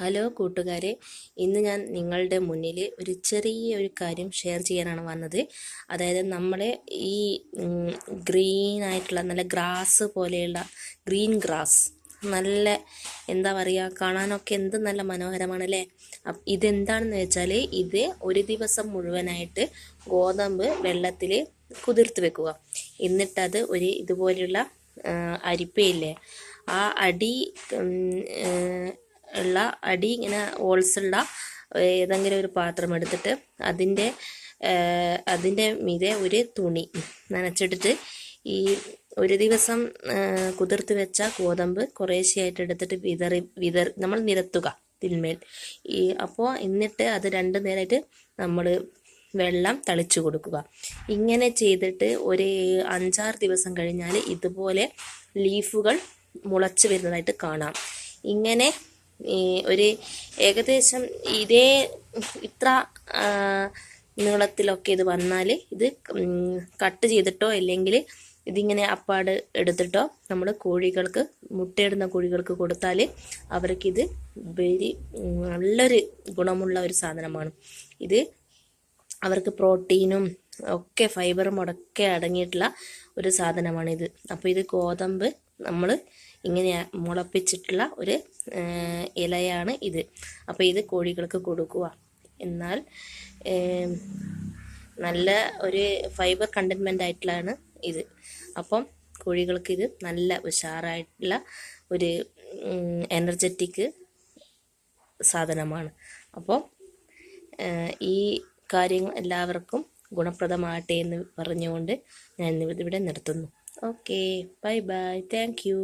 Hello കൂട്ടുകാരെ, ഇന്ന് ഞാൻ നിങ്ങളുടെ മുന്നിൽ ഒരു ചെറിയൊരു കാര്യം ഷെയർ ചെയ്യാനാണ് വന്നത്. അതായത് നമ്മളെ ഈ ഗ്രീൻ ആയിട്ടുള്ള നല്ല ഗ്രാസ് പോലെയുള്ള ഗ്രീൻ ഗ്രാസ്, നല്ല എന്താ പറയുക, കാണാനൊക്കെ എന്ത് നല്ല മനോഹരമാണല്ലേ. ഇതെന്താണെന്ന് വെച്ചാൽ, ഇത് ഒരു ദിവസം മുഴുവനായിട്ട് ഗോതമ്പ് വെള്ളത്തിൽ കുതിർത്ത് വെക്കുക. എന്നിട്ടത് ഒരു ഇതുപോലെയുള്ള അരിപ്പയില്ലേ, ആ അടി ഉള്ള അടി ഇങ്ങനെ ഹോൾസുള്ള ഏതെങ്കിലും ഒരു പാത്രം എടുത്തിട്ട് അതിൻ്റെ മീതെ ഒരു തുണി നനച്ചിട്ടിട്ട് ഈ ഒരു ദിവസം കുതിർത്ത് വെച്ച ഗോതമ്പ് കുറേശ്ശെയായിട്ട് എടുത്തിട്ട് നമ്മൾ നിരത്തുക തിന്മേൽ. അപ്പോൾ എന്നിട്ട് അത് 2 നേരമായിട്ട് നമ്മൾ വെള്ളം തളിച്ചു കൊടുക്കുക. ഇങ്ങനെ ചെയ്തിട്ട് ഒരു 5-6 ദിവസം കഴിഞ്ഞാൽ ഇതുപോലെ ലീഫുകൾ മുളച്ച് വരുന്നതായിട്ട് കാണാം. ഇങ്ങനെ ഒരു ഏകദേശം ഇത്ര നീളത്തിലൊക്കെ ഇത് വന്നാൽ ഇത് കട്ട് ചെയ്തിട്ടോ അല്ലെങ്കിൽ ഇതിങ്ങനെ അപ്പാട് എടുത്തിട്ടോ നമ്മൾ കോഴികൾക്ക്, മുട്ടയിടുന്ന കോഴികൾക്ക് കൊടുത്താൽ അവർക്കിത് നല്ലൊരു ഗുണമുള്ള ഒരു സാധനമാണ്. ഇത് അവർക്ക് പ്രോട്ടീനും ഒക്കെ ഫൈബറും ഒക്കെ അടങ്ങിയിട്ടുള്ള ഒരു സാധനമാണിത്. അപ്പോൾ ഇത് ഗോതമ്പ് നമ്മൾ ഇങ്ങനെ മുളപ്പിച്ചിട്ടുള്ള ഒരു ഇലയാണ് ഇത്. അപ്പോൾ ഇത് കോഴികൾക്ക് കൊടുക്കുക. എന്നാൽ നല്ല ഒരു ഫൈബർ കണ്ടൻമെൻ്റ് ആയിട്ടുള്ളതാണ് ഇത്. അപ്പം കോഴികൾക്ക് ഇത് നല്ല ഉഷാറായിട്ടുള്ള ഒരു എനർജറ്റിക് സാധനമാണ്. അപ്പോൾ ഈ കാര്യങ്ങൾ എല്ലാവർക്കും ഗുണപ്രദമാകട്ടെ എന്ന് പറഞ്ഞുകൊണ്ട് ഞാൻ ഇവിടെ നിർത്തുന്നു. Okay, bye bye, thank you.